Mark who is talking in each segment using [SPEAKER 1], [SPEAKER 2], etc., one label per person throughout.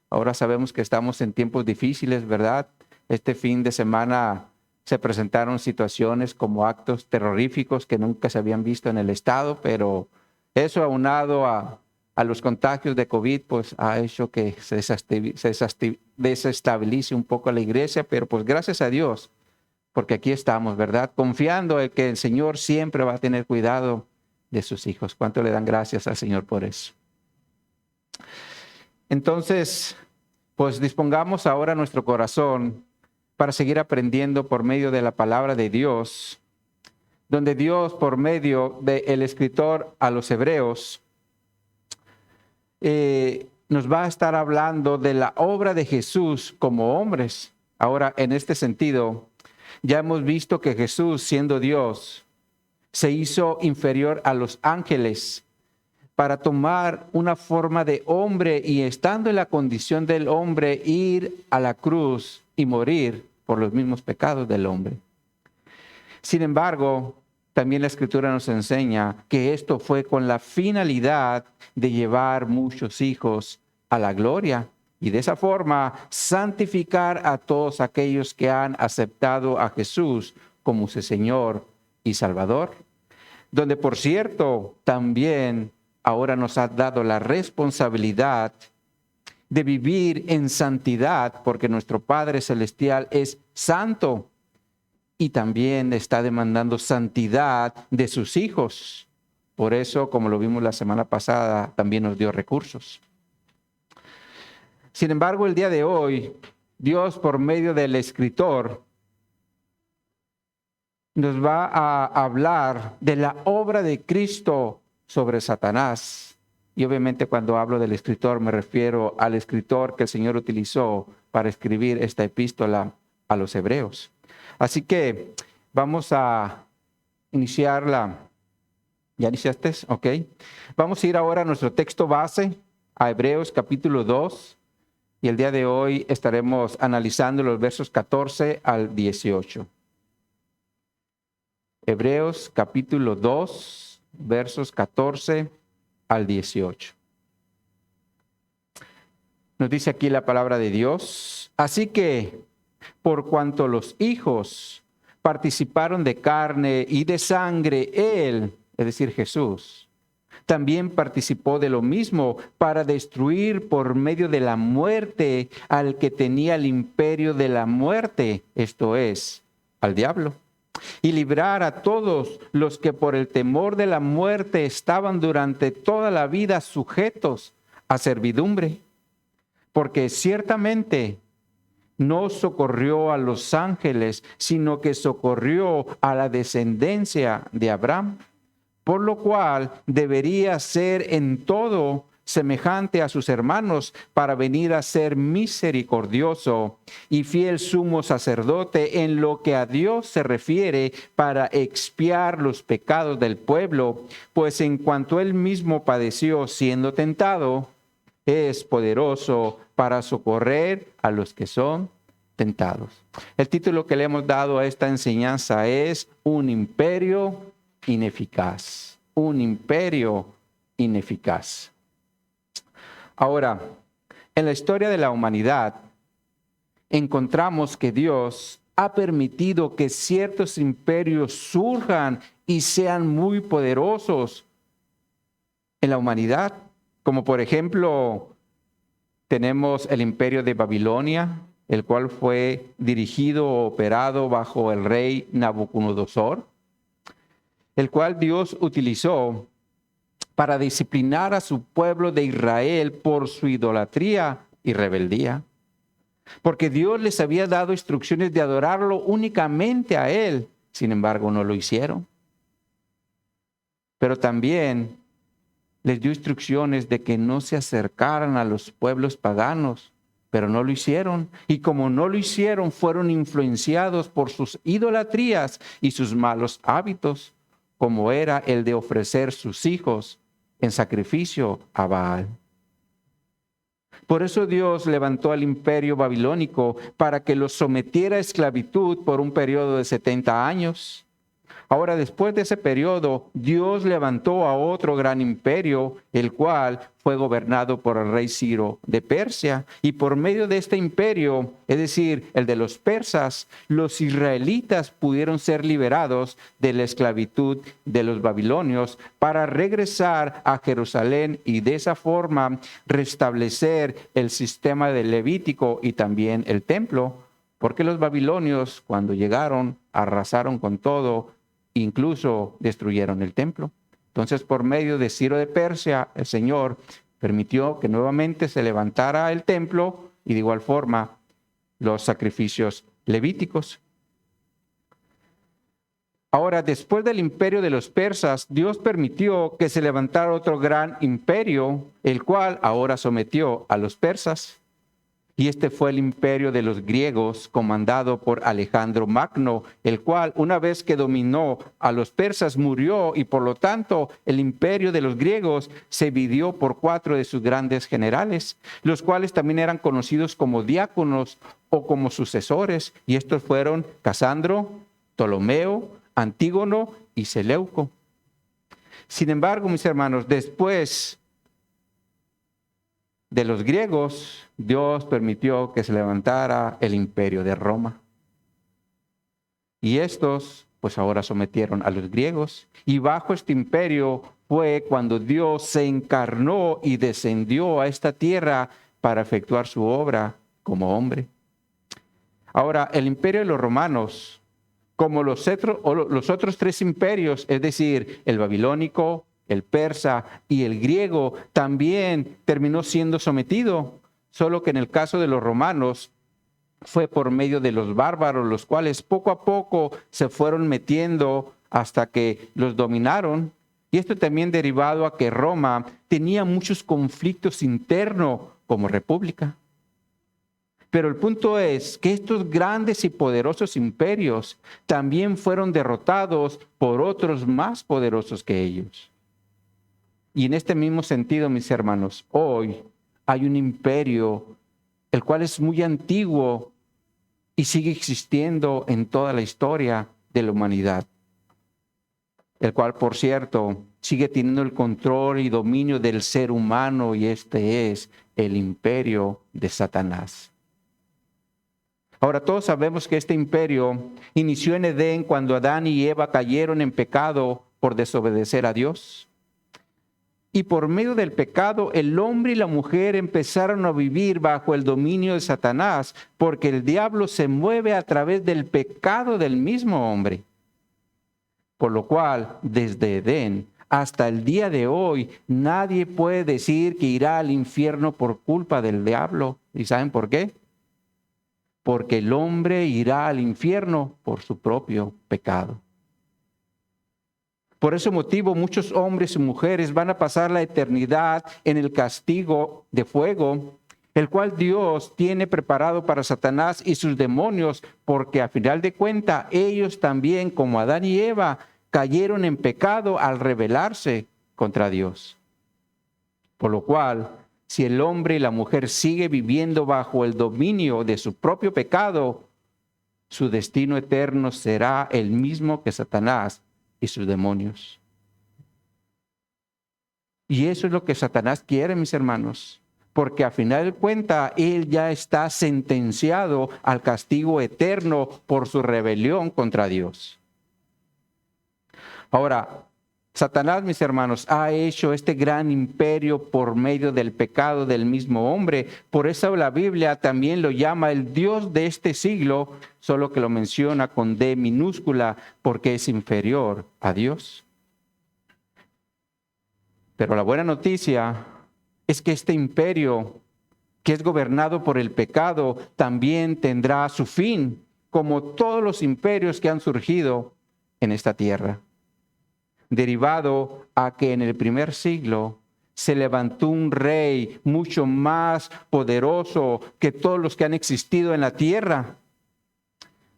[SPEAKER 1] Ahora sabemos que estamos en tiempos difíciles, ¿verdad? Este fin de semana se presentaron situaciones como actos terroríficos que nunca se habían visto en el estado, pero eso aunado a los contagios de COVID, pues ha hecho que se desestabilice un poco la iglesia, pero pues gracias a Dios, porque aquí estamos, ¿verdad? Confiando en que el Señor siempre va a tener cuidado de sus hijos. ¿Cuánto le dan gracias al Señor por eso? Entonces, pues dispongamos ahora nuestro corazón para seguir aprendiendo por medio de la palabra de Dios, donde Dios, por medio del escritor a los hebreos, nos va a estar hablando de la obra de Jesús como hombres. Ahora, en este sentido, ya hemos visto que Jesús, siendo Dios, se hizo inferior a los ángeles para tomar una forma de hombre y estando en la condición del hombre, ir a la cruz y morir por los mismos pecados del hombre. Sin embargo, también la Escritura nos enseña que esto fue con la finalidad de llevar muchos hijos a la gloria y de esa forma santificar a todos aquellos que han aceptado a Jesús como su Señor y Salvador. Donde, por cierto, también ahora nos ha dado la responsabilidad de vivir en santidad, porque nuestro Padre Celestial es santo y también está demandando santidad de sus hijos. Por eso, como lo vimos la semana pasada, también nos dio recursos. Sin embargo, el día de hoy, Dios, por medio del escritor, nos va a hablar de la obra de Cristo sobre Satanás. Y obviamente cuando hablo del escritor me refiero al escritor que el Señor utilizó para escribir esta epístola a los hebreos. Así que vamos a iniciarla. ¿Ya iniciaste? Ok. Vamos a ir ahora a nuestro texto base, a Hebreos capítulo 2. Y el día de hoy estaremos analizando los versos 14 al 18. Hebreos capítulo 2, versos 14 al 18. Nos dice aquí la palabra de Dios. Así que, por cuanto los hijos participaron de carne y de sangre, Él, es decir, Jesús, también participó de lo mismo para destruir por medio de la muerte al que tenía el imperio de la muerte, esto es, al diablo, y librar a todos los que por el temor de la muerte estaban durante toda la vida sujetos a servidumbre. Porque ciertamente no socorrió a los ángeles, sino que socorrió a la descendencia de Abraham, por lo cual debería ser en todo semejante a sus hermanos para venir a ser misericordioso y fiel sumo sacerdote en lo que a Dios se refiere para expiar los pecados del pueblo, pues en cuanto él mismo padeció siendo tentado, es poderoso para socorrer a los que son tentados. El título que le hemos dado a esta enseñanza es Un imperio ineficaz. Un imperio ineficaz. Ahora, en la historia de la humanidad, encontramos que Dios ha permitido que ciertos imperios surjan y sean muy poderosos en la humanidad. Como por ejemplo, tenemos el imperio de Babilonia, el cual fue dirigido o operado bajo el rey Nabucodonosor, el cual Dios utilizó para disciplinar a su pueblo de Israel por su idolatría y rebeldía. Porque Dios les había dado instrucciones de adorarlo únicamente a Él, sin embargo no lo hicieron. Pero también les dio instrucciones de que no se acercaran a los pueblos paganos, pero no lo hicieron. Y como no lo hicieron, fueron influenciados por sus idolatrías y sus malos hábitos, como era el de ofrecer sus hijos en sacrificio a Baal. Por eso Dios levantó al imperio babilónico para que los sometiera a esclavitud por un periodo de 70 años. Ahora, después de ese periodo, Dios levantó a otro gran imperio, el cual fue gobernado por el rey Ciro de Persia. Y por medio de este imperio, es decir, el de los persas, los israelitas pudieron ser liberados de la esclavitud de los babilonios para regresar a Jerusalén y de esa forma restablecer el sistema del Levítico y también el templo. Porque los babilonios, cuando llegaron, arrasaron con todo, incluso destruyeron el templo. Entonces, por medio de Ciro de Persia, el Señor permitió que nuevamente se levantara el templo y de igual forma los sacrificios levíticos. Ahora, después del imperio de los persas, Dios permitió que se levantara otro gran imperio, el cual ahora sometió a los persas. Y este fue el imperio de los griegos, comandado por Alejandro Magno, el cual, una vez que dominó a los persas, murió, y por lo tanto el imperio de los griegos se dividió por 4 de sus grandes generales, los cuales también eran conocidos como diáconos o como sucesores, y estos fueron Casandro, Ptolomeo, Antígono y Seleuco. Sin embargo, mis hermanos, después de los griegos, Dios permitió que se levantara el imperio de Roma. Y estos, pues ahora sometieron a los griegos. Y bajo este imperio fue cuando Dios se encarnó y descendió a esta tierra para efectuar su obra como hombre. Ahora, el imperio de los romanos, como los otros 3 imperios, es decir, el babilónico, el persa y el griego, también terminó siendo sometido, solo que en el caso de los romanos fue por medio de los bárbaros, los cuales poco a poco se fueron metiendo hasta que los dominaron. Y esto también derivado a que Roma tenía muchos conflictos internos como república. Pero el punto es que estos grandes y poderosos imperios también fueron derrotados por otros más poderosos que ellos. Y en este mismo sentido, mis hermanos, hoy hay un imperio, el cual es muy antiguo y sigue existiendo en toda la historia de la humanidad. El cual, por cierto, sigue teniendo el control y dominio del ser humano, y este es el imperio de Satanás. Ahora, todos sabemos que este imperio inició en Edén cuando Adán y Eva cayeron en pecado por desobedecer a Dios. Y por medio del pecado, el hombre y la mujer empezaron a vivir bajo el dominio de Satanás, porque el diablo se mueve a través del pecado del mismo hombre. Por lo cual, desde Edén hasta el día de hoy, nadie puede decir que irá al infierno por culpa del diablo. ¿Y saben por qué? Porque el hombre irá al infierno por su propio pecado. Por ese motivo, muchos hombres y mujeres van a pasar la eternidad en el castigo de fuego, el cual Dios tiene preparado para Satanás y sus demonios, porque a final de cuentas, ellos también, como Adán y Eva, cayeron en pecado al rebelarse contra Dios. Por lo cual, si el hombre y la mujer sigue viviendo bajo el dominio de su propio pecado, su destino eterno será el mismo que Satanás y sus demonios. Y eso es lo que Satanás quiere, mis hermanos, porque a final de cuentas él ya está sentenciado al castigo eterno por su rebelión contra Dios. Ahora, Satanás, mis hermanos, ha hecho este gran imperio por medio del pecado del mismo hombre. Por eso la Biblia también lo llama el Dios de este siglo, solo que lo menciona con D minúscula porque es inferior a Dios. Pero la buena noticia es que este imperio, que es gobernado por el pecado, también tendrá su fin, como todos los imperios que han surgido en esta tierra. Derivado a que en el primer siglo se levantó un rey mucho más poderoso que todos los que han existido en la tierra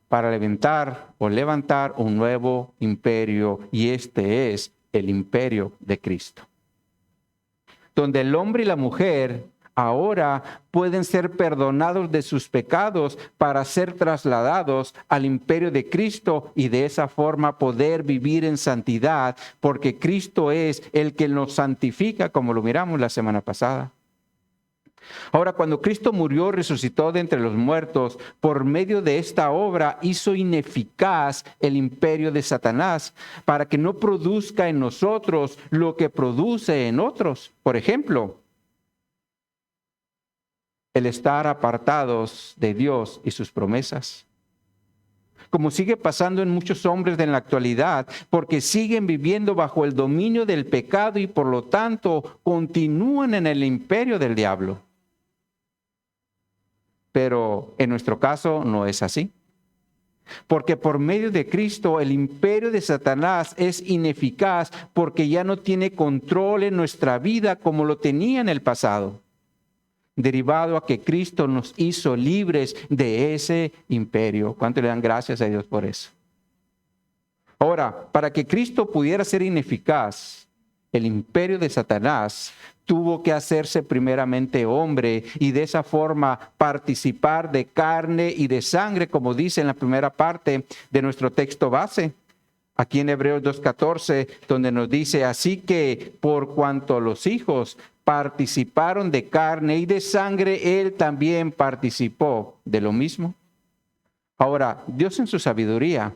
[SPEAKER 1] para levantar un nuevo imperio, y este es el imperio de Cristo, donde el hombre y la mujer ahora pueden ser perdonados de sus pecados para ser trasladados al imperio de Cristo y de esa forma poder vivir en santidad, porque Cristo es el que nos santifica, como lo miramos la semana pasada. Ahora, cuando Cristo murió, resucitó de entre los muertos, por medio de esta obra hizo ineficaz el imperio de Satanás para que no produzca en nosotros lo que produce en otros. Por ejemplo, el estar apartados de Dios y sus promesas. Como sigue pasando en muchos hombres en la actualidad, porque siguen viviendo bajo el dominio del pecado y por lo tanto continúan en el imperio del diablo. Pero en nuestro caso no es así. Porque por medio de Cristo el imperio de Satanás es ineficaz porque ya no tiene control en nuestra vida como lo tenía en el pasado, derivado a que Cristo nos hizo libres de ese imperio. ¿Cuánto le dan gracias a Dios por eso? Ahora, para que Cristo pudiera ser ineficaz, el imperio de Satanás tuvo que hacerse primeramente hombre y de esa forma participar de carne y de sangre, como dice en la primera parte de nuestro texto base. Aquí en Hebreos 2:14, donde nos dice, así que por cuanto los hijos participaron de carne y de sangre, él también participó de lo mismo. Ahora, Dios en su sabiduría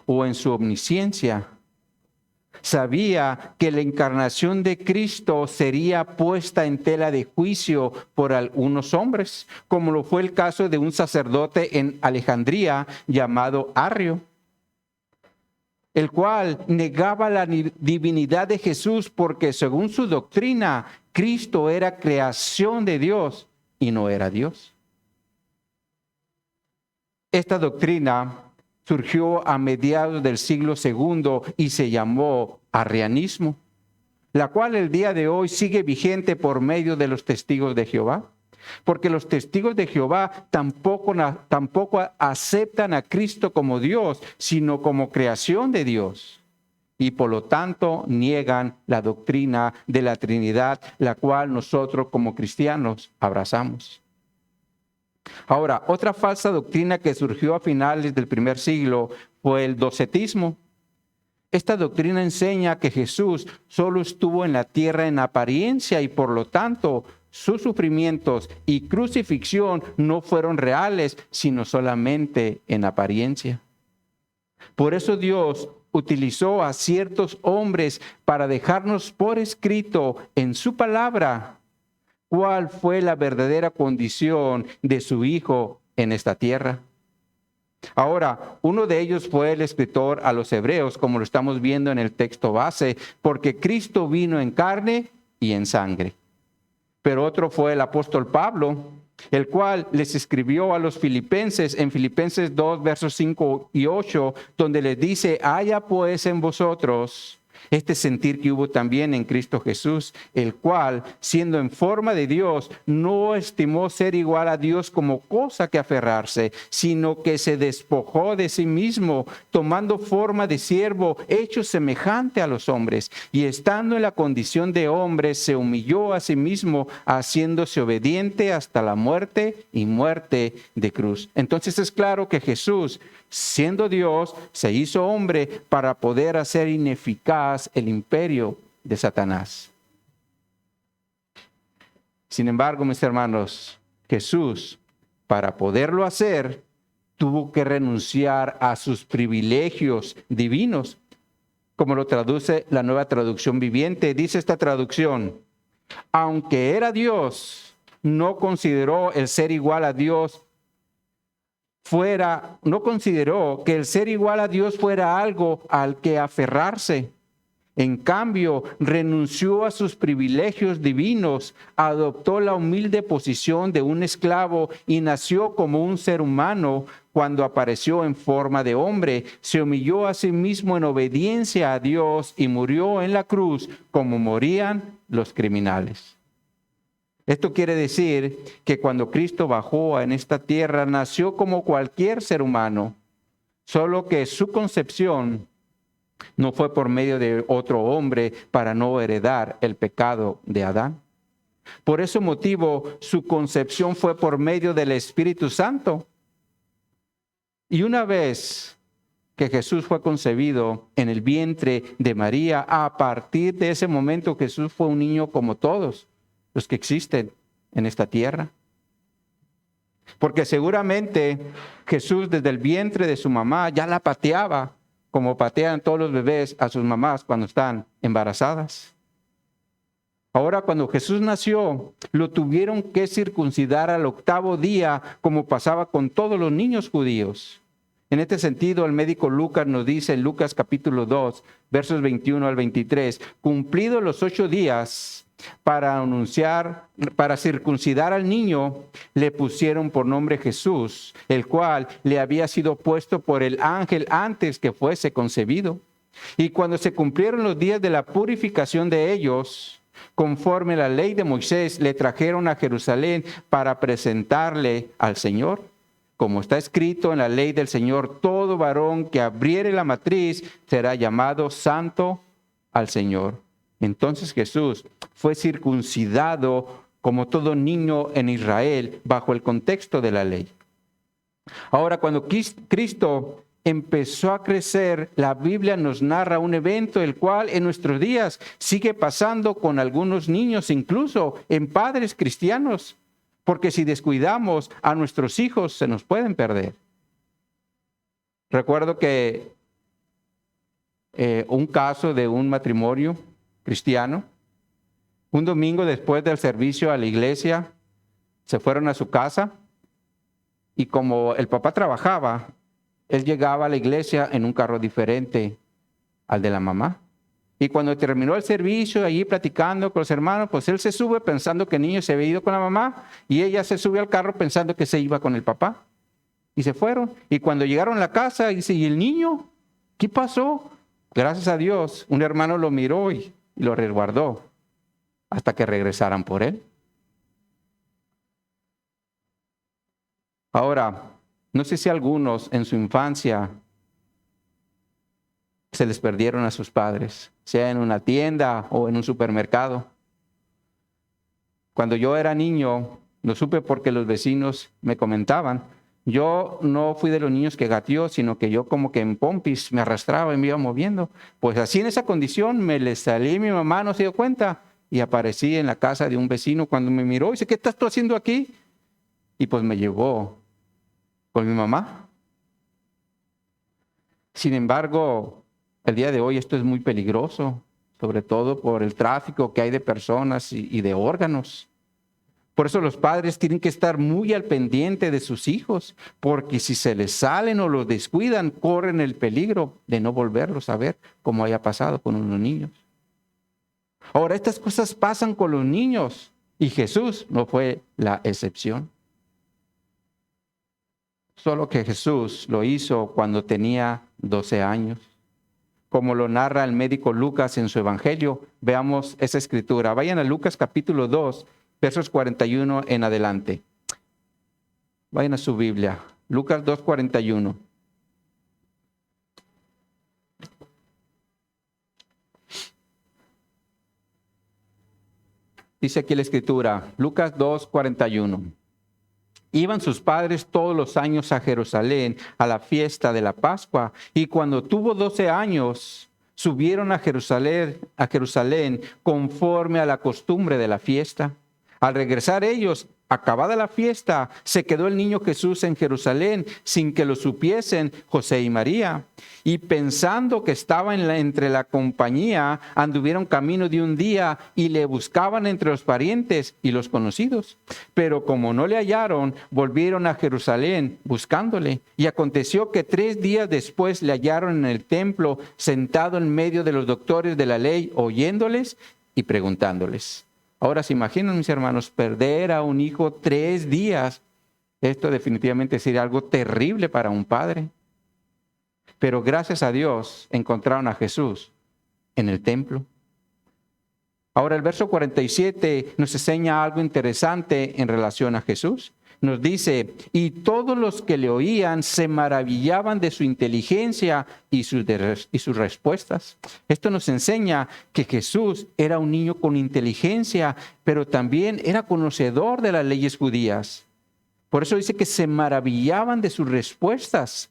[SPEAKER 1] o en su omnisciencia sabía que la encarnación de Cristo sería puesta en tela de juicio por algunos hombres, como lo fue el caso de un sacerdote en Alejandría llamado Arrio, el cual negaba la divinidad de Jesús porque según su doctrina, Cristo era creación de Dios y no era Dios. Esta doctrina surgió a mediados del siglo II y se llamó arrianismo, la cual el día de hoy sigue vigente por medio de los testigos de Jehová. Porque los testigos de Jehová tampoco aceptan a Cristo como Dios, sino como creación de Dios. Y por lo tanto niegan la doctrina de la Trinidad, la cual nosotros como cristianos abrazamos. Ahora, otra falsa doctrina que surgió a finales del primer siglo fue el docetismo. Esta doctrina enseña que Jesús solo estuvo en la tierra en apariencia y por lo tanto sus sufrimientos y crucifixión no fueron reales, sino solamente en apariencia. Por eso Dios utilizó a ciertos hombres para dejarnos por escrito en su palabra cuál fue la verdadera condición de su Hijo en esta tierra. Ahora, uno de ellos fue el escritor a los Hebreos, como lo estamos viendo en el texto base, porque Cristo vino en carne y en sangre. Pero otro fue el apóstol Pablo, el cual les escribió a los filipenses en Filipenses 2, versos 5 y 8, donde les dice, haya pues en vosotros este sentir que hubo también en Cristo Jesús, el cual, siendo en forma de Dios, no estimó ser igual a Dios como cosa que aferrarse, sino que se despojó de sí mismo, tomando forma de siervo, hecho semejante a los hombres, y estando en la condición de hombre, se humilló a sí mismo, haciéndose obediente hasta la muerte y muerte de cruz. Entonces es claro que Jesús, siendo Dios, se hizo hombre para poder hacer ineficaz el imperio de Satanás. Sin embargo, mis hermanos, Jesús, para poderlo hacer, tuvo que renunciar a sus privilegios divinos, como lo traduce la Nueva Traducción Viviente. Dice esta traducción, aunque era Dios, no consideró el ser igual a Dios no consideró que el ser igual a Dios fuera algo al que aferrarse. En cambio, renunció a sus privilegios divinos, adoptó la humilde posición de un esclavo y nació como un ser humano. Cuando apareció en forma de hombre, se humilló a sí mismo en obediencia a Dios y murió en la cruz como morían los criminales. Esto quiere decir que cuando Cristo bajó en esta tierra, nació como cualquier ser humano, solo que su concepción no fue por medio de otro hombre para no heredar el pecado de Adán. Por ese motivo, su concepción fue por medio del Espíritu Santo. Y una vez que Jesús fue concebido en el vientre de María, a partir de ese momento Jesús fue un niño como todos los que existen en esta tierra. Porque seguramente Jesús desde el vientre de su mamá ya la pateaba, como patean todos los bebés a sus mamás cuando están embarazadas. Ahora, cuando Jesús nació, lo tuvieron que circuncidar al 8º día, como pasaba con todos los niños judíos. En este sentido, el médico Lucas nos dice en Lucas capítulo 2, versos 21 al 23, cumplidos los 8 días para circuncidar al niño, le pusieron por nombre Jesús, el cual le había sido puesto por el ángel antes que fuese concebido. Y cuando se cumplieron los días de la purificación de ellos, conforme a la ley de Moisés, le trajeron a Jerusalén para presentarle al Señor. Como está escrito en la ley del Señor, todo varón que abriere la matriz será llamado santo al Señor. Entonces Jesús fue circuncidado como todo niño en Israel bajo el contexto de la ley. Ahora, cuando Cristo empezó a crecer, la Biblia nos narra un evento el cual en nuestros días sigue pasando con algunos niños, incluso en padres cristianos, porque si descuidamos a nuestros hijos se nos pueden perder. Recuerdo que un caso de un matrimonio cristiano, un domingo después del servicio a la iglesia, se fueron a su casa y como el papá trabajaba, él llegaba a la iglesia en un carro diferente al de la mamá. Y cuando terminó el servicio, allí platicando con los hermanos, pues él se sube pensando que el niño se había ido con la mamá y ella se sube al carro pensando que se iba con el papá. Y se fueron. Y cuando llegaron a la casa, dice, ¿y el niño? ¿Qué pasó? Gracias a Dios, un hermano lo miró y lo resguardó hasta que regresaran por él. Ahora, no sé si algunos en su infancia se les perdieron a sus padres, sea en una tienda o en un supermercado. Cuando yo era niño, lo supe porque los vecinos me comentaban. Yo no fui de los niños que gateó, sino que yo como que en pompis me arrastraba y me iba moviendo. Pues así en esa condición me le salí, mi mamá no se dio cuenta y aparecí en la casa de un vecino cuando me miró y dice, ¿qué estás tú haciendo aquí? Y pues me llevó con mi mamá. Sin embargo, el día de hoy esto es muy peligroso, sobre todo por el tráfico que hay de personas y de órganos. Por eso los padres tienen que estar muy al pendiente de sus hijos, porque si se les salen o los descuidan, corren el peligro de no volverlos a ver, como haya pasado con unos niños. Ahora, estas cosas pasan con los niños y Jesús no fue la excepción. Solo que Jesús lo hizo cuando tenía 12 años. Como lo narra el médico Lucas en su evangelio, veamos esa escritura. Vayan a Lucas capítulo 2, versos 41 en adelante. Vayan a su Biblia. Lucas 2, 41. Dice aquí la escritura, Lucas 2, 41. Iban sus padres todos los años a Jerusalén a la fiesta de la Pascua, y cuando tuvo 12 años, subieron a Jerusalén conforme a la costumbre de la fiesta. Al regresar ellos, acabada la fiesta, se quedó el niño Jesús en Jerusalén sin que lo supiesen José y María. Y pensando que estaba entre la compañía, anduvieron camino de un día y le buscaban entre los parientes y los conocidos. Pero como no le hallaron, volvieron a Jerusalén buscándole. Y aconteció que 3 días después le hallaron en el templo, sentado en medio de los doctores de la ley, oyéndoles y preguntándoles. Ahora se imaginan, mis hermanos, perder a un hijo 3 días. Esto definitivamente sería algo terrible para un padre. Pero gracias a Dios encontraron a Jesús en el templo. Ahora el verso 47 nos enseña algo interesante en relación a Jesús. nos dice, y todos los que le oían se maravillaban de su inteligencia y sus respuestas. Esto nos enseña que Jesús era un niño con inteligencia, pero también era conocedor de las leyes judías. Por eso dice que se maravillaban de sus respuestas.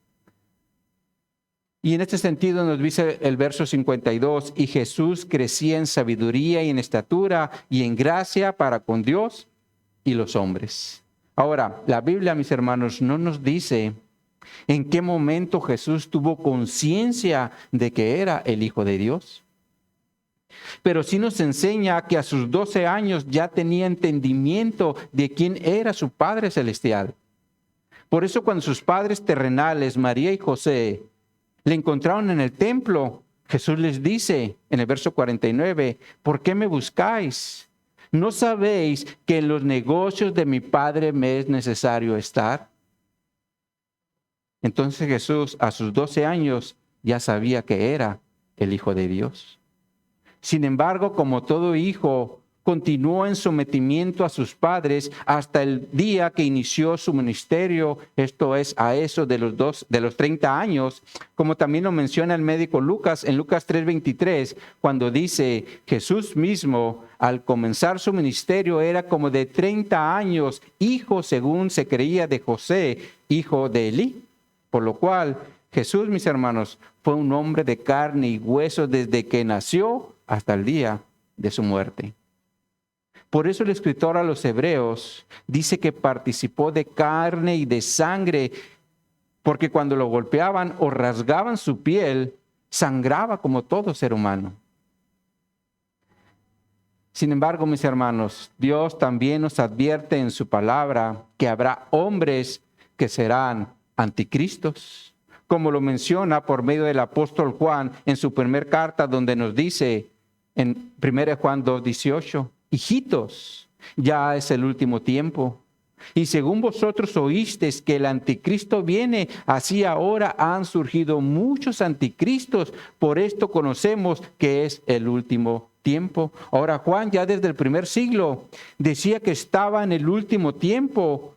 [SPEAKER 1] Y en este sentido nos dice el verso 52, y Jesús crecía en sabiduría y en estatura y en gracia para con Dios y los hombres. Ahora, la Biblia, mis hermanos, no nos dice en qué momento Jesús tuvo conciencia de que era el Hijo de Dios. Pero sí nos enseña que a sus 12 años ya tenía entendimiento de quién era su Padre Celestial. Por eso cuando sus padres terrenales, María y José, le encontraron en el templo, Jesús les dice en el verso 49, ¿por qué me buscáis? ¿No sabéis que en los negocios de mi Padre me es necesario estar? Entonces Jesús a sus 12 años ya sabía que era el Hijo de Dios. Sin embargo, como todo hijo, continuó en sometimiento a sus padres hasta el día que inició su ministerio, esto es, a eso de los 30 años, como también lo menciona el médico Lucas en Lucas 3:23, cuando dice, Jesús mismo al comenzar su ministerio era como de 30 años, hijo según se creía de José, hijo de Elí, por lo cual Jesús, mis hermanos, fue un hombre de carne y hueso desde que nació hasta el día de su muerte. Por eso el escritor a los Hebreos dice que participó de carne y de sangre, porque cuando lo golpeaban o rasgaban su piel, sangraba como todo ser humano. Sin embargo, mis hermanos, Dios también nos advierte en su palabra que habrá hombres que serán anticristos, como lo menciona por medio del apóstol Juan en su primer carta, donde nos dice en 1 Juan 2:18, hijitos, ya es el último tiempo. Y según vosotros oísteis que el anticristo viene, así ahora han surgido muchos anticristos. Por esto conocemos que es el último tiempo. Ahora Juan ya desde el primer siglo decía que estaba en el último tiempo,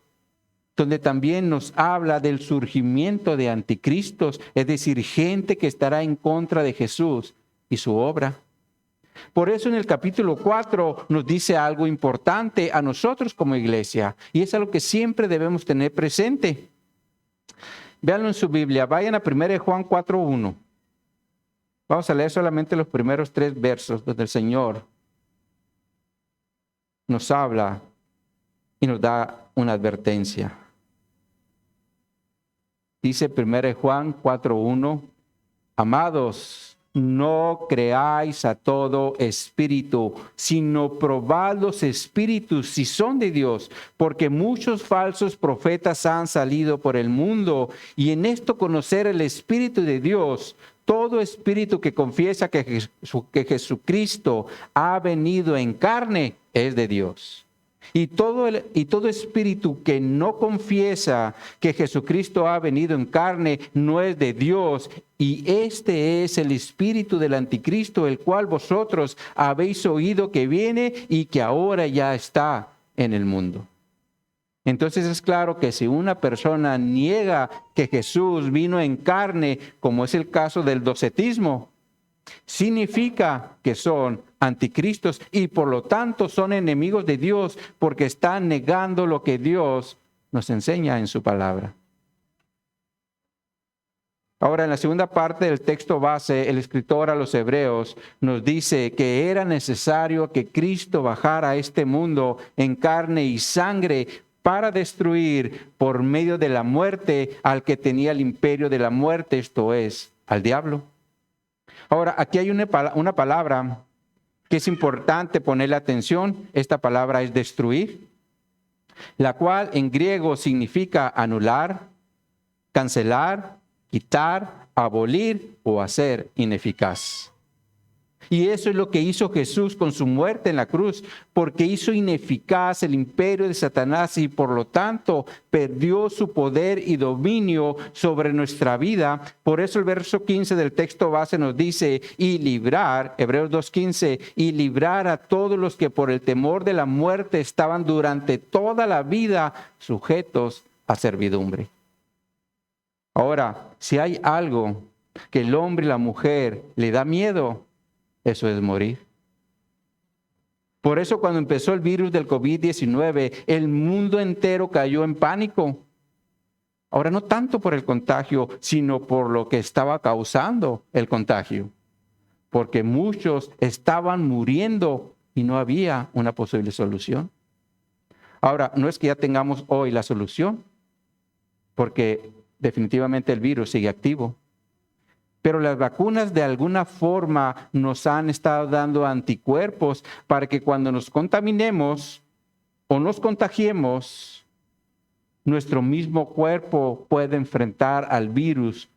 [SPEAKER 1] donde también nos habla del surgimiento de anticristos, es decir, gente que estará en contra de Jesús y su obra. Por eso en el capítulo 4 nos dice algo importante a nosotros como iglesia, y es algo que siempre debemos tener presente. Véanlo en su Biblia, vayan a 1 Juan 4:1. Vamos a leer solamente los primeros 3 versos donde el Señor nos habla y nos da una advertencia. Dice 1 Juan 4:1, amados, no creáis a todo espíritu, sino probad los espíritus si son de Dios, porque muchos falsos profetas han salido por el mundo, y en esto conocer el Espíritu de Dios. Todo espíritu que confiesa que Jesucristo ha venido en carne es de Dios. Y todo espíritu que no confiesa que Jesucristo ha venido en carne no es de Dios. Y este es el espíritu del anticristo, el cual vosotros habéis oído que viene y que ahora ya está en el mundo. Entonces es claro que si una persona niega que Jesús vino en carne, como es el caso del docetismo, significa que son anticristos y por lo tanto son enemigos de Dios porque están negando lo que Dios nos enseña en su palabra. Ahora, en la segunda parte del texto base, el escritor a los Hebreos nos dice que era necesario que Cristo bajara a este mundo en carne y sangre para destruir por medio de la muerte al que tenía el imperio de la muerte, esto es, al diablo. Ahora, aquí hay una palabra que es importante ponerle atención. Esta palabra es destruir, la cual en griego significa anular, cancelar, quitar, abolir o hacer ineficaz. Y eso es lo que hizo Jesús con su muerte en la cruz, porque hizo ineficaz el imperio de Satanás y por lo tanto perdió su poder y dominio sobre nuestra vida. Por eso el verso 15 del texto base nos dice, y librar, Hebreos 2:15, y librar a todos los que por el temor de la muerte estaban durante toda la vida sujetos a servidumbre. Ahora, si hay algo que el hombre y la mujer le da miedo, eso es morir. Por eso cuando empezó el virus del COVID-19, el mundo entero cayó en pánico. Ahora no tanto por el contagio, sino por lo que estaba causando el contagio. Porque muchos estaban muriendo y no había una posible solución. Ahora, no es que ya tengamos hoy la solución, porque definitivamente el virus sigue activo. Pero las vacunas de alguna forma nos han estado dando anticuerpos para que cuando nos contaminemos o nos contagiemos, nuestro mismo cuerpo pueda enfrentar al virus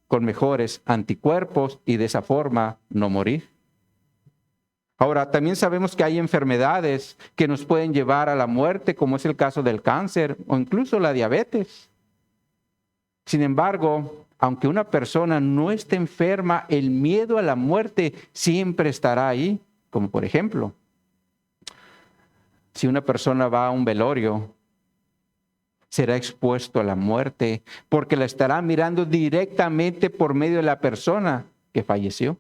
[SPEAKER 1] con mejores anticuerpos y de esa forma no morir. Ahora, también sabemos que hay enfermedades que nos pueden llevar a la muerte, como es el caso del cáncer o incluso la diabetes. Sin embargo, aunque una persona no esté enferma, el miedo a la muerte siempre estará ahí. Como por ejemplo, si una persona va a un velorio, será expuesto a la muerte porque la estará mirando directamente por medio de la persona que falleció.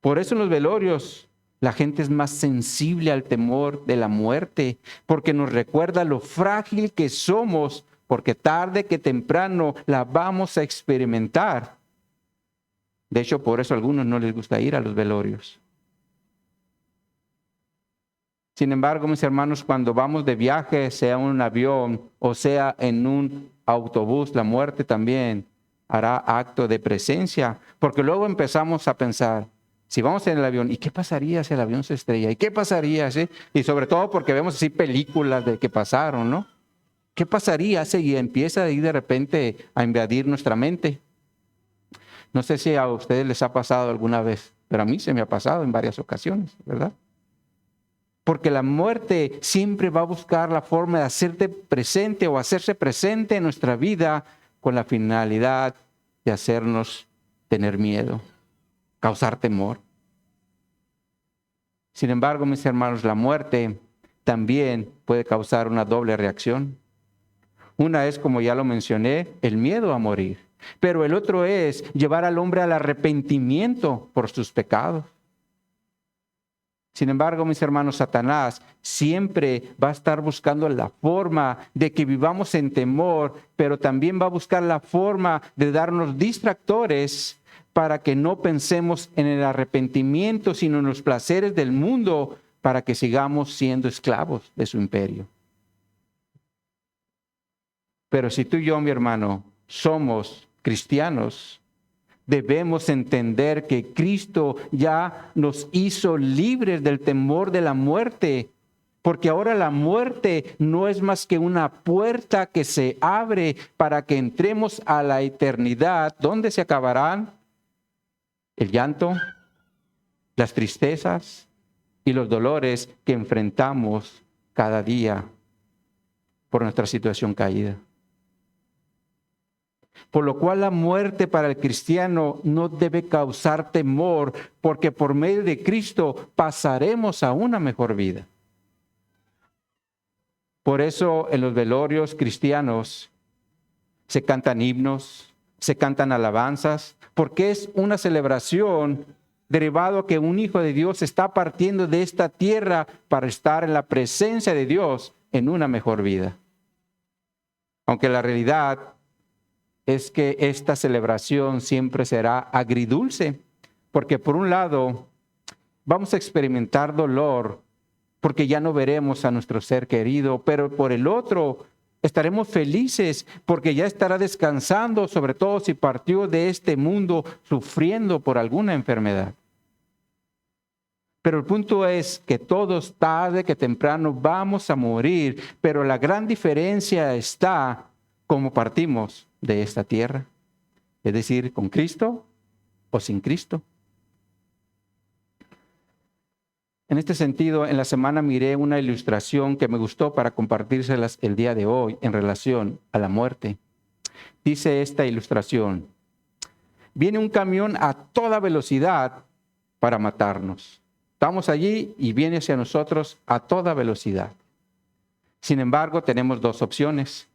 [SPEAKER 1] Por eso en los velorios la gente es más sensible al temor de la muerte, porque nos recuerda lo frágil que somos, porque tarde que temprano la vamos a experimentar. De hecho, por eso a algunos no les gusta ir a los velorios. Sin embargo, mis hermanos, cuando vamos de viaje, sea en un avión o sea en un autobús, la muerte también hará acto de presencia, porque luego empezamos a pensar, si vamos en el avión, ¿y qué pasaría si el avión se estrella? ¿Y qué pasaría? ¿Sí? Y sobre todo porque vemos así películas de que pasaron, ¿no? ¿Qué pasaría si empieza ahí de repente a invadir nuestra mente? No sé si a ustedes les ha pasado alguna vez, pero a mí se me ha pasado en varias ocasiones, ¿verdad? Porque la muerte siempre va a buscar la forma de hacerte presente o hacerse presente en nuestra vida con la finalidad de hacernos tener miedo, causar temor. Sin embargo, mis hermanos, la muerte también puede causar una doble reacción. Una es, como ya lo mencioné, el miedo a morir. Pero el otro es llevar al hombre al arrepentimiento por sus pecados. Sin embargo, mis hermanos, Satanás siempre va a estar buscando la forma de que vivamos en temor, pero también va a buscar la forma de darnos distractores para que no pensemos en el arrepentimiento, sino en los placeres del mundo, para que sigamos siendo esclavos de su imperio. Pero si tú y yo, mi hermano, somos cristianos, debemos entender que Cristo ya nos hizo libres del temor de la muerte, porque ahora la muerte no es más que una puerta que se abre para que entremos a la eternidad, donde se acabarán el llanto, las tristezas y los dolores que enfrentamos cada día por nuestra situación caída. Por lo cual la muerte para el cristiano no debe causar temor, porque por medio de Cristo pasaremos a una mejor vida. Por eso en los velorios cristianos se cantan himnos, se cantan alabanzas, porque es una celebración derivado a que un hijo de Dios está partiendo de esta tierra para estar en la presencia de Dios en una mejor vida. Aunque la realidad es que esta celebración siempre será agridulce, porque por un lado vamos a experimentar dolor, porque ya no veremos a nuestro ser querido, pero por el otro estaremos felices, porque ya estará descansando, sobre todo si partió de este mundo sufriendo por alguna enfermedad. Pero el punto es que todos tarde que temprano vamos a morir, pero la gran diferencia está cómo partimos de esta tierra, es decir, con Cristo o sin Cristo. En este sentido, en la semana miré una ilustración que me gustó para compartírselas el día de hoy en relación a la muerte. Dice esta ilustración: viene un camión a toda velocidad para matarnos. Estamos allí y viene hacia nosotros a toda velocidad. Sin embargo, tenemos dos opciones.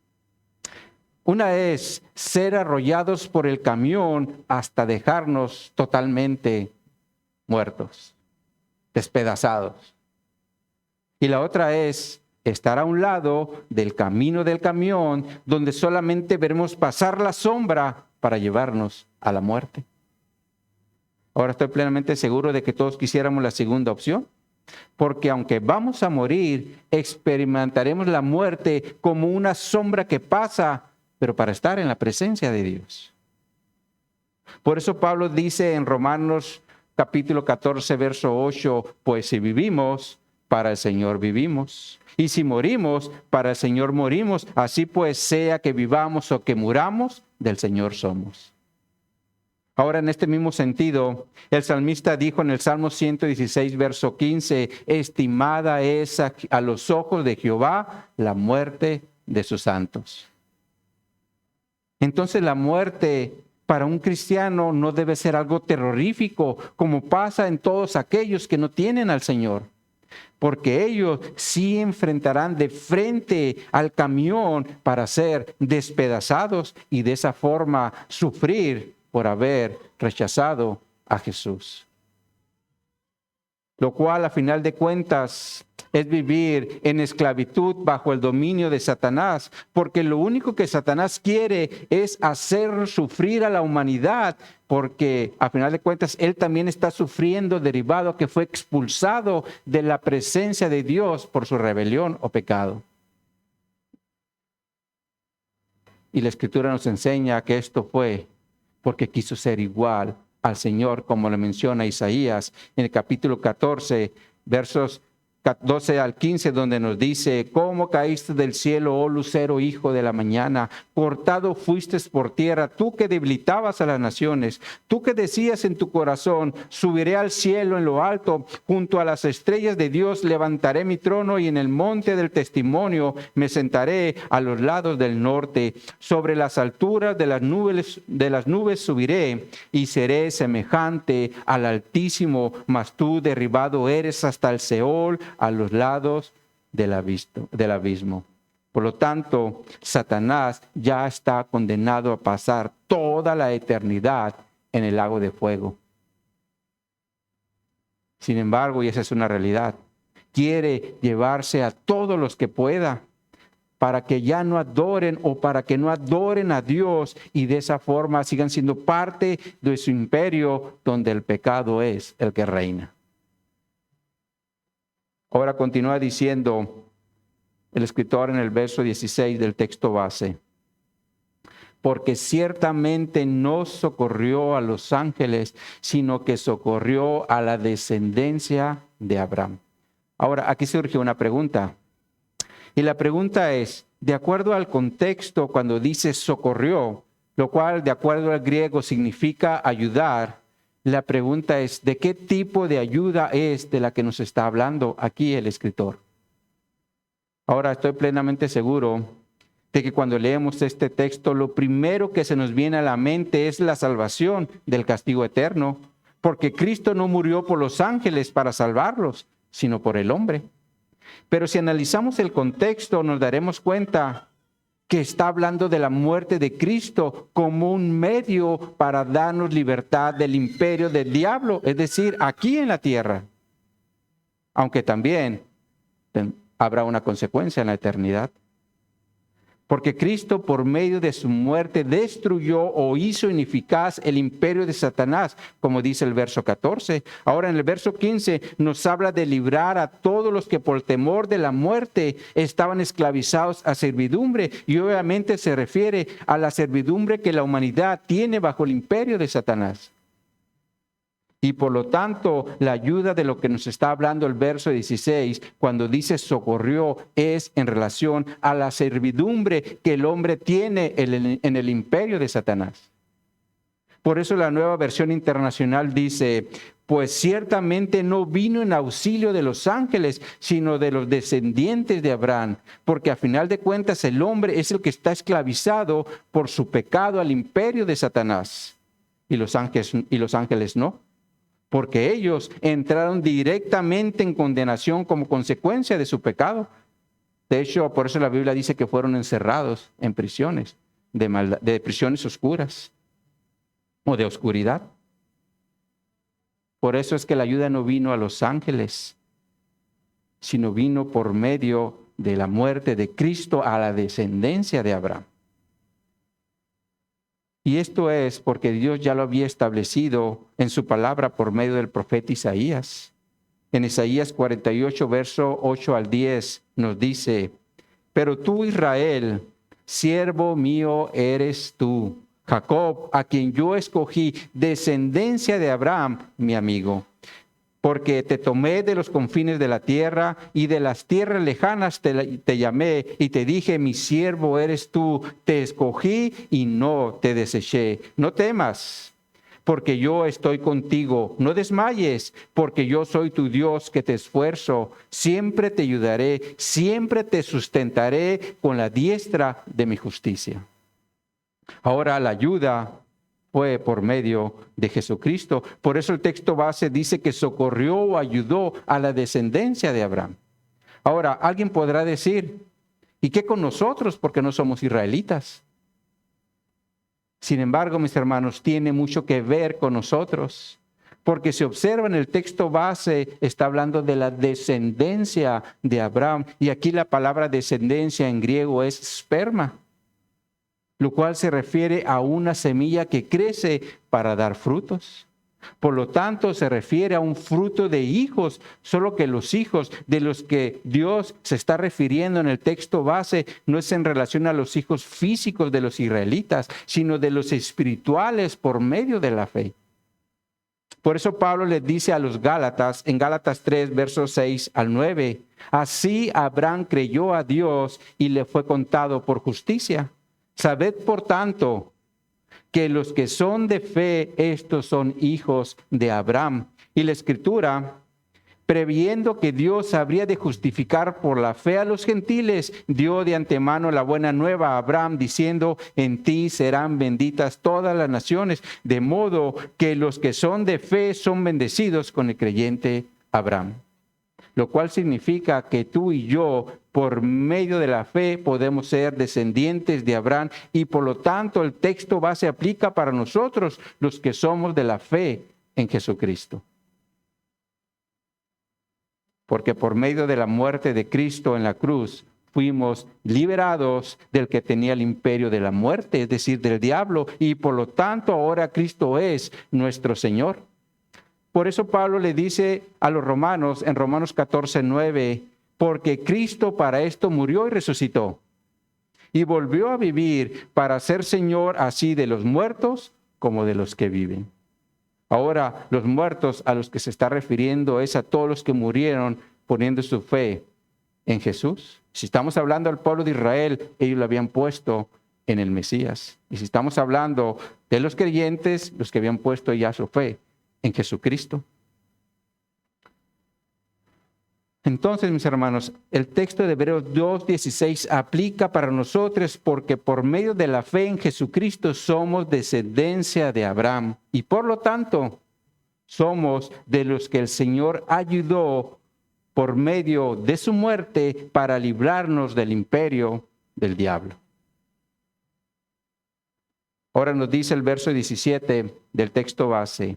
[SPEAKER 1] Una es ser arrollados por el camión hasta dejarnos totalmente muertos, despedazados. Y la otra es estar a un lado del camino del camión, donde solamente veremos pasar la sombra para llevarnos a la muerte. Ahora estoy plenamente seguro de que todos quisiéramos la segunda opción, porque aunque vamos a morir, experimentaremos la muerte como una sombra que pasa, pero para estar en la presencia de Dios. Por eso Pablo dice en Romanos capítulo 14, verso 8, pues si vivimos, para el Señor vivimos. Y si morimos, para el Señor morimos. Así pues, sea que vivamos o que muramos, del Señor somos. Ahora, en este mismo sentido, el salmista dijo en el Salmo 116, verso 15, estimada es a los ojos de Jehová la muerte de sus santos. Entonces, la muerte para un cristiano no debe ser algo terrorífico, como pasa en todos aquellos que no tienen al Señor. Porque ellos sí enfrentarán de frente al camión para ser despedazados y de esa forma sufrir por haber rechazado a Jesús. Lo cual, a final de cuentas, es vivir en esclavitud bajo el dominio de Satanás, porque lo único que Satanás quiere es hacer sufrir a la humanidad, porque a final de cuentas él también está sufriendo derivado que fue expulsado de la presencia de Dios por su rebelión o pecado. Y la Escritura nos enseña que esto fue porque quiso ser igual al Señor, como lo menciona Isaías en el capítulo 14, versos 12 al 15, donde nos dice: ¿cómo caíste del cielo, oh lucero, hijo de la mañana? Cortado fuiste por tierra, tú que debilitabas a las naciones, tú que decías en tu corazón: subiré al cielo en lo alto, junto a las estrellas de Dios levantaré mi trono, y en el monte del testimonio me sentaré a los lados del norte. Sobre las alturas de las nubes subiré, y seré semejante al Altísimo, mas tú derribado eres hasta el Seol, a los lados del abismo. Por lo tanto, Satanás ya está condenado a pasar toda la eternidad en el lago de fuego. Sin embargo, y esa es una realidad, quiere llevarse a todos los que pueda para que ya no adoren o para que no adoren a Dios y de esa forma sigan siendo parte de su imperio donde el pecado es el que reina. Ahora continúa diciendo el escritor en el verso 16 del texto base: porque ciertamente no socorrió a los ángeles, sino que socorrió a la descendencia de Abraham. Ahora, aquí surge una pregunta. Y la pregunta es, de acuerdo al contexto, cuando dice socorrió, lo cual de acuerdo al griego significa ayudar, la pregunta es, ¿de qué tipo de ayuda es de la que nos está hablando aquí el escritor? Ahora, estoy plenamente seguro de que cuando leemos este texto, lo primero que se nos viene a la mente es la salvación del castigo eterno, porque Cristo no murió por los ángeles para salvarlos, sino por el hombre. Pero si analizamos el contexto, nos daremos cuenta que está hablando de la muerte de Cristo como un medio para darnos libertad del imperio del diablo, es decir, aquí en la tierra. Aunque también habrá una consecuencia en la eternidad. Porque Cristo, por medio de su muerte, destruyó o hizo ineficaz el imperio de Satanás, como dice el verso 14. Ahora en el verso 15 nos habla de librar a todos los que por temor de la muerte estaban esclavizados a servidumbre. Y obviamente se refiere a la servidumbre que la humanidad tiene bajo el imperio de Satanás. Y por lo tanto, la ayuda de lo que nos está hablando el verso 16, cuando dice socorrió, es en relación a la servidumbre que el hombre tiene en el imperio de Satanás. Por eso la Nueva Versión Internacional dice, pues ciertamente no vino en auxilio de los ángeles, sino de los descendientes de Abraham, porque a final de cuentas el hombre es el que está esclavizado por su pecado al imperio de Satanás, y los ángeles no, porque ellos entraron directamente en condenación como consecuencia de su pecado. De hecho, por eso la Biblia dice que fueron encerrados en prisiones, de prisiones oscuras o de oscuridad. Por eso es que la ayuda no vino a los ángeles, sino vino por medio de la muerte de Cristo a la descendencia de Abraham. Y esto es porque Dios ya lo había establecido en su palabra por medio del profeta Isaías. En Isaías 48, verso 8 al 10, nos dice, pero tú, Israel, siervo mío eres tú, Jacob, a quien yo escogí, descendencia de Abraham, mi amigo. Porque te tomé de los confines de la tierra y de las tierras lejanas te llamé y te dije, mi siervo eres tú, te escogí y no te deseché. No temas, porque yo estoy contigo. No desmayes, porque yo soy tu Dios que te esfuerzo. Siempre te ayudaré, siempre te sustentaré con la diestra de mi justicia. Ahora la ayuda fue por medio de Jesucristo. Por eso el texto base dice que socorrió o ayudó a la descendencia de Abraham. Ahora, alguien podrá decir, ¿y qué con nosotros? Porque no somos israelitas. Sin embargo, mis hermanos, tiene mucho que ver con nosotros. Porque si observan el texto base, está hablando de la descendencia de Abraham. Y aquí la palabra descendencia en griego es sperma, lo cual se refiere a una semilla que crece para dar frutos. Por lo tanto, se refiere a un fruto de hijos, solo que los hijos de los que Dios se está refiriendo en el texto base no es en relación a los hijos físicos de los israelitas, sino de los espirituales por medio de la fe. Por eso Pablo les dice a los Gálatas, en Gálatas 3, versos 6 al 9, así Abraham creyó a Dios y le fue contado por justicia. Sabed, por tanto, que los que son de fe, estos son hijos de Abraham. Y la Escritura, previendo que Dios habría de justificar por la fe a los gentiles, dio de antemano la buena nueva a Abraham, diciendo, en ti serán benditas todas las naciones, de modo que los que son de fe son bendecidos con el creyente Abraham. Lo cual significa que tú y yo, por medio de la fe, podemos ser descendientes de Abraham y por lo tanto el texto base aplica para nosotros, los que somos de la fe en Jesucristo. Porque por medio de la muerte de Cristo en la cruz, fuimos liberados del que tenía el imperio de la muerte, es decir, del diablo, y por lo tanto ahora Cristo es nuestro Señor. Por eso Pablo le dice a los romanos en Romanos 14, 9, porque Cristo para esto murió y resucitó y volvió a vivir para ser Señor así de los muertos como de los que viven. Ahora los muertos a los que se está refiriendo es a todos los que murieron poniendo su fe en Jesús. Si estamos hablando al pueblo de Israel, ellos lo habían puesto en el Mesías. Y si estamos hablando de los creyentes, los que habían puesto ya su fe en Jesucristo. Entonces, mis hermanos, el texto de Hebreos 2:16 aplica para nosotros porque por medio de la fe en Jesucristo somos descendencia de Abraham y por lo tanto somos de los que el Señor ayudó por medio de su muerte para librarnos del imperio del diablo. Ahora nos dice el verso 17 del texto base,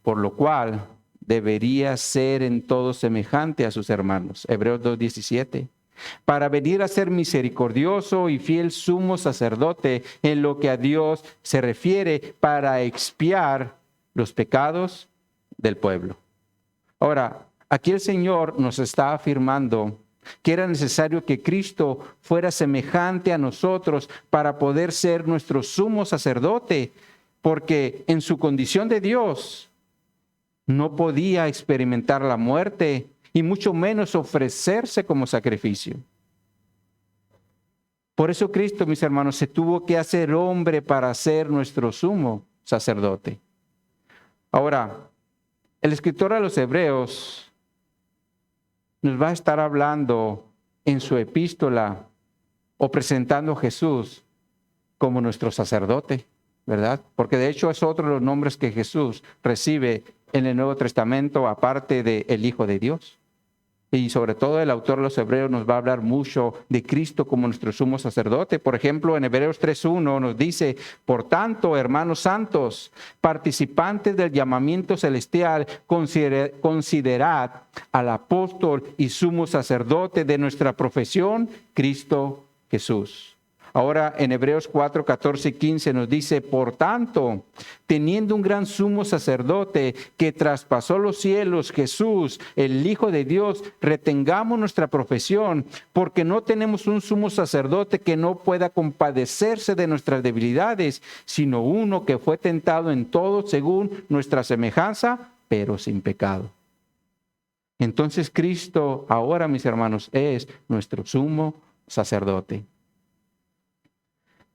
[SPEAKER 1] por lo cual debería ser en todo semejante a sus hermanos. Hebreos 2:17. Para venir a ser misericordioso y fiel sumo sacerdote en lo que a Dios se refiere, para expiar los pecados del pueblo. Ahora, aquí el Señor nos está afirmando que era necesario que Cristo fuera semejante a nosotros para poder ser nuestro sumo sacerdote, porque en su condición de Dios no podía experimentar la muerte y mucho menos ofrecerse como sacrificio. Por eso Cristo, mis hermanos, se tuvo que hacer hombre para ser nuestro sumo sacerdote. Ahora, el escritor a los Hebreos nos va a estar hablando en su epístola o presentando a Jesús como nuestro sacerdote, ¿verdad? Porque de hecho es otro de los nombres que Jesús recibe en el Nuevo Testamento, aparte de el Hijo de Dios. Y sobre todo el autor de los Hebreos nos va a hablar mucho de Cristo como nuestro sumo sacerdote. Por ejemplo, en Hebreos 3:1 nos dice: por tanto, hermanos santos, participantes del llamamiento celestial, considerad al apóstol y sumo sacerdote de nuestra profesión, Cristo Jesús. Ahora en Hebreos 4, 14 y 15 nos dice: por tanto, teniendo un gran sumo sacerdote que traspasó los cielos, Jesús, el Hijo de Dios, retengamos nuestra profesión, porque no tenemos un sumo sacerdote que no pueda compadecerse de nuestras debilidades, sino uno que fue tentado en todo según nuestra semejanza, pero sin pecado. Entonces Cristo ahora, mis hermanos, es nuestro sumo sacerdote.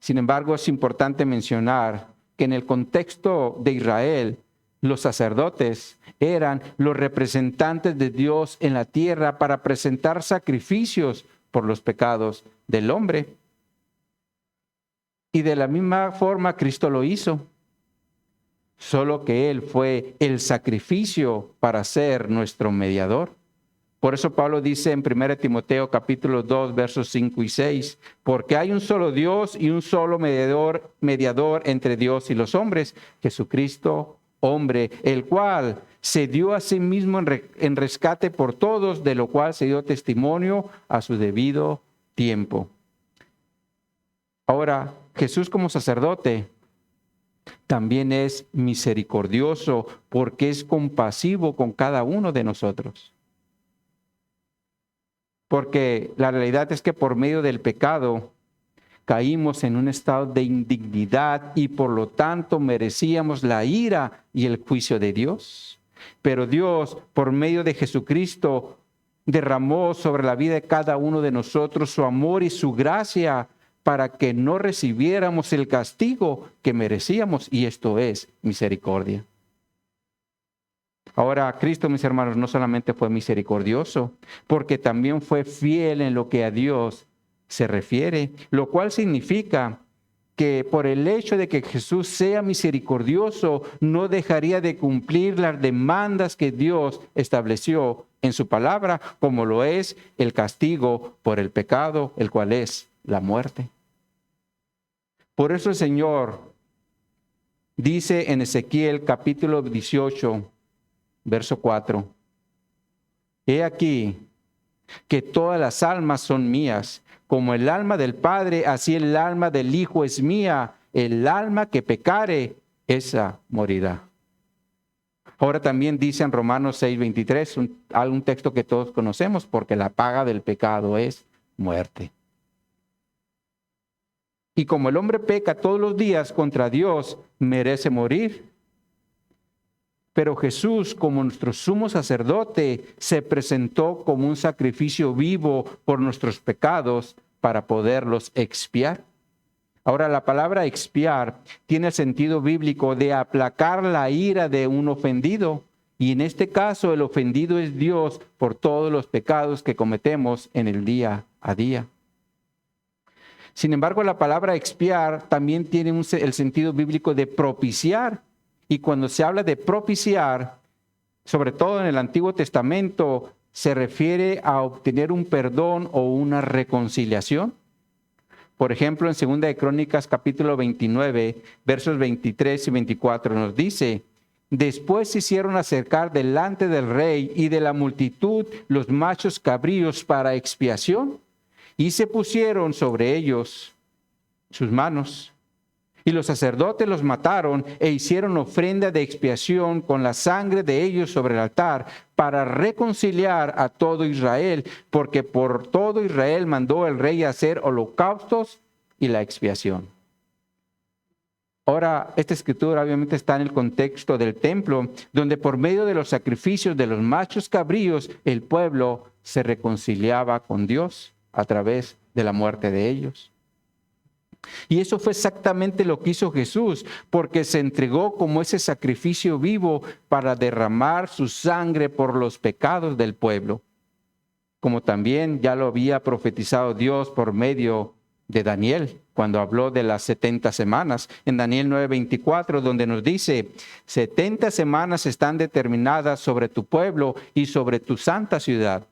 [SPEAKER 1] Sin embargo, es importante mencionar que en el contexto de Israel, los sacerdotes eran los representantes de Dios en la tierra para presentar sacrificios por los pecados del hombre. Y de la misma forma Cristo lo hizo, solo que Él fue el sacrificio para ser nuestro mediador. Por eso Pablo dice en 1 Timoteo capítulo 2, versos 5 y 6, porque hay un solo Dios y un solo mediador entre Dios y los hombres, Jesucristo, hombre, el cual se dio a sí mismo en rescate por todos, de lo cual se dio testimonio a su debido tiempo. Ahora, Jesús como sacerdote también es misericordioso porque es compasivo con cada uno de nosotros. Porque la realidad es que por medio del pecado caímos en un estado de indignidad y por lo tanto merecíamos la ira y el juicio de Dios. Pero Dios, por medio de Jesucristo, derramó sobre la vida de cada uno de nosotros su amor y su gracia para que no recibiéramos el castigo que merecíamos, y esto es misericordia. Ahora, Cristo, mis hermanos, no solamente fue misericordioso, porque también fue fiel en lo que a Dios se refiere, lo cual significa que por el hecho de que Jesús sea misericordioso, no dejaría de cumplir las demandas que Dios estableció en su palabra, como lo es el castigo por el pecado, el cual es la muerte. Por eso el Señor dice en Ezequiel capítulo 18, verso 4, he aquí que todas las almas son mías, como el alma del Padre, así el alma del Hijo es mía, el alma que pecare, esa morirá. Ahora también dice en Romanos 6, 23, un texto que todos conocemos, porque la paga del pecado es muerte. Y como el hombre peca todos los días contra Dios, merece morir. Pero Jesús, como nuestro sumo sacerdote, se presentó como un sacrificio vivo por nuestros pecados para poderlos expiar. Ahora, la palabra expiar tiene el sentido bíblico de aplacar la ira de un ofendido. Y en este caso, el ofendido es Dios por todos los pecados que cometemos en el día a día. Sin embargo, la palabra expiar también tiene el sentido bíblico de propiciar. Y cuando se habla de propiciar, sobre todo en el Antiguo Testamento, se refiere a obtener un perdón o una reconciliación. Por ejemplo, en 2 de Crónicas capítulo 29, versos 23 y 24 nos dice: después se hicieron acercar delante del rey y de la multitud los machos cabríos para expiación, y se pusieron sobre ellos sus manos. Y los sacerdotes los mataron e hicieron ofrenda de expiación con la sangre de ellos sobre el altar para reconciliar a todo Israel, porque por todo Israel mandó el rey hacer holocaustos y la expiación. Ahora, esta escritura obviamente está en el contexto del templo, donde por medio de los sacrificios de los machos cabríos, el pueblo se reconciliaba con Dios a través de la muerte de ellos. Y eso fue exactamente lo que hizo Jesús, porque se entregó como ese sacrificio vivo para derramar su sangre por los pecados del pueblo, como también ya lo había profetizado Dios por medio de Daniel, cuando habló de las 70 semanas, en Daniel 9:24, donde nos dice, 70 semanas están determinadas sobre tu pueblo y sobre tu santa ciudad,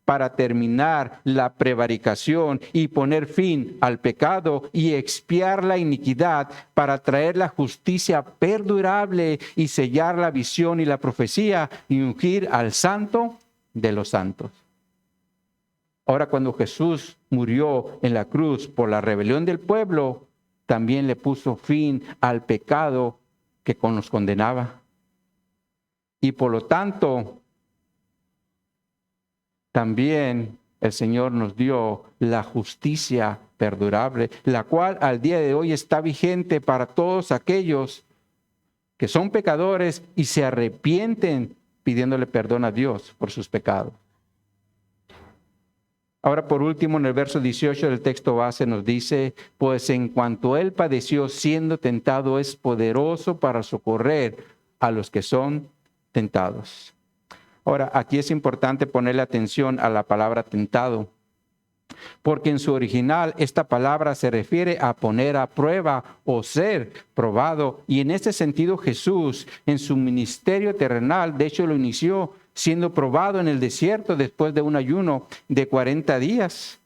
[SPEAKER 1] para terminar la prevaricación y poner fin al pecado y expiar la iniquidad, para traer la justicia perdurable y sellar la visión y la profecía y ungir al santo de los santos. Ahora, cuando Jesús murió en la cruz por la rebelión del pueblo, también le puso fin al pecado que nos condenaba. Y por lo tanto, también el Señor nos dio la justicia perdurable, la cual al día de hoy está vigente para todos aquellos que son pecadores y se arrepienten pidiéndole perdón a Dios por sus pecados. Ahora, por último, en el verso 18 del texto base nos dice, pues en cuanto Él padeció siendo tentado, es poderoso para socorrer a los que son tentados. Ahora, aquí es importante ponerle atención a la palabra tentado, porque en su original esta palabra se refiere a poner a prueba o ser probado. Y en este sentido Jesús, en su ministerio terrenal, de hecho lo inició siendo probado en el desierto después de un ayuno de 40 días,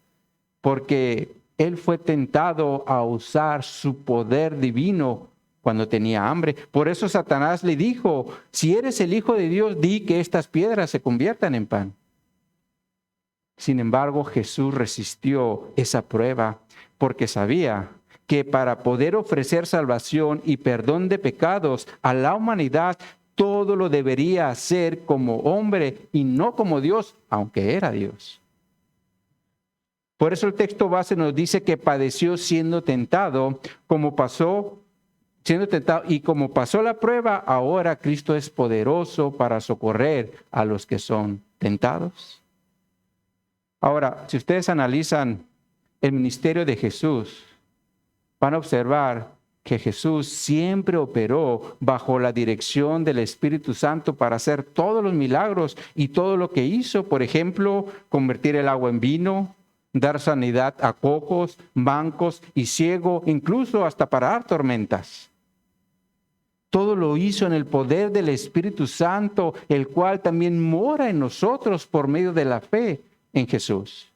[SPEAKER 1] porque Él fue tentado a usar su poder divino cuando tenía hambre. Por eso Satanás le dijo, si eres el Hijo de Dios, di que estas piedras se conviertan en pan. Sin embargo, Jesús resistió esa prueba porque sabía que para poder ofrecer salvación y perdón de pecados a la humanidad, todo lo debería hacer como hombre y no como Dios, aunque era Dios. Por eso el texto base nos dice que padeció siendo tentado, y como pasó la prueba, ahora Cristo es poderoso para socorrer a los que son tentados. Ahora, si ustedes analizan el ministerio de Jesús, van a observar que Jesús siempre operó bajo la dirección del Espíritu Santo para hacer todos los milagros y todo lo que hizo. Por ejemplo, convertir el agua en vino, dar sanidad a cojos, mancos y ciegos, incluso hasta parar tormentas. Todo lo hizo en el poder del Espíritu Santo, el cual también mora en nosotros por medio de la fe en Jesús.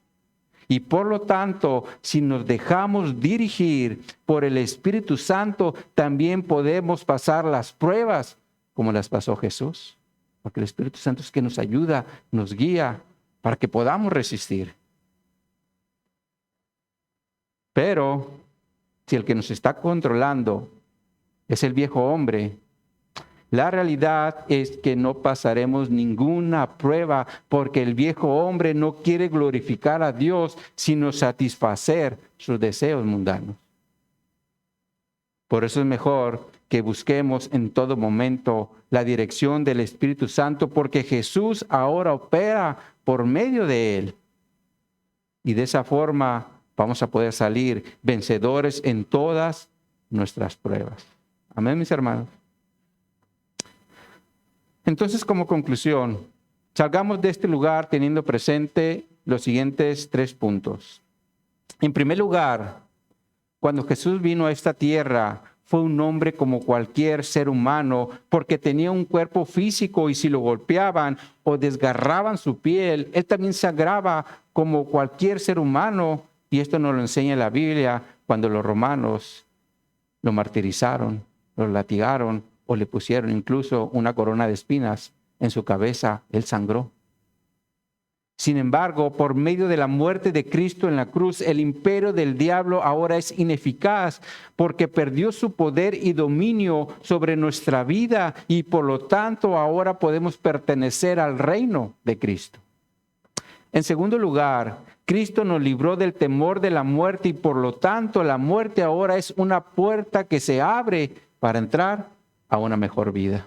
[SPEAKER 1] Y por lo tanto, si nos dejamos dirigir por el Espíritu Santo, también podemos pasar las pruebas como las pasó Jesús. Porque el Espíritu Santo es que nos ayuda, nos guía para que podamos resistir. Pero si el que nos está controlando es el viejo hombre, la realidad es que no pasaremos ninguna prueba porque el viejo hombre no quiere glorificar a Dios, sino satisfacer sus deseos mundanos. Por eso es mejor que busquemos en todo momento la dirección del Espíritu Santo, porque Jesús ahora opera por medio de Él. Y de esa forma vamos a poder salir vencedores en todas nuestras pruebas. Amén, mis hermanos. Entonces, como conclusión, salgamos de este lugar teniendo presente los siguientes 3 puntos. En primer lugar, cuando Jesús vino a esta tierra, fue un hombre como cualquier ser humano, porque tenía un cuerpo físico y si lo golpeaban o desgarraban su piel, Él también sangraba como cualquier ser humano. Y esto nos lo enseña la Biblia cuando los romanos lo martirizaron, lo latigaron, o le pusieron incluso una corona de espinas en su cabeza. Él sangró. Sin embargo, por medio de la muerte de Cristo en la cruz, el imperio del diablo ahora es ineficaz porque perdió su poder y dominio sobre nuestra vida y por lo tanto ahora podemos pertenecer al reino de Cristo. En segundo lugar, Cristo nos libró del temor de la muerte y por lo tanto la muerte ahora es una puerta que se abre para entrar a una mejor vida.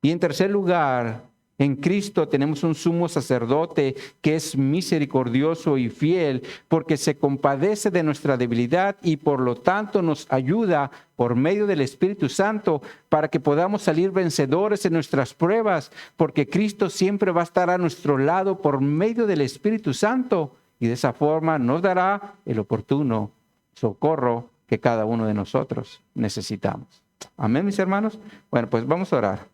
[SPEAKER 1] Y en tercer lugar, En Cristo tenemos un sumo sacerdote que es misericordioso y fiel, porque se compadece de nuestra debilidad y por lo tanto nos ayuda por medio del Espíritu Santo para que podamos salir vencedores en nuestras pruebas, porque Cristo siempre va a estar a nuestro lado por medio del Espíritu Santo y de esa forma nos dará el oportuno socorro que cada uno de nosotros necesitamos. Amén, mis hermanos. Bueno, pues vamos a orar.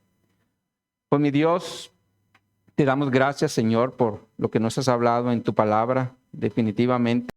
[SPEAKER 1] Pues mi Dios, te damos gracias, Señor, por lo que nos has hablado en tu palabra. Definitivamente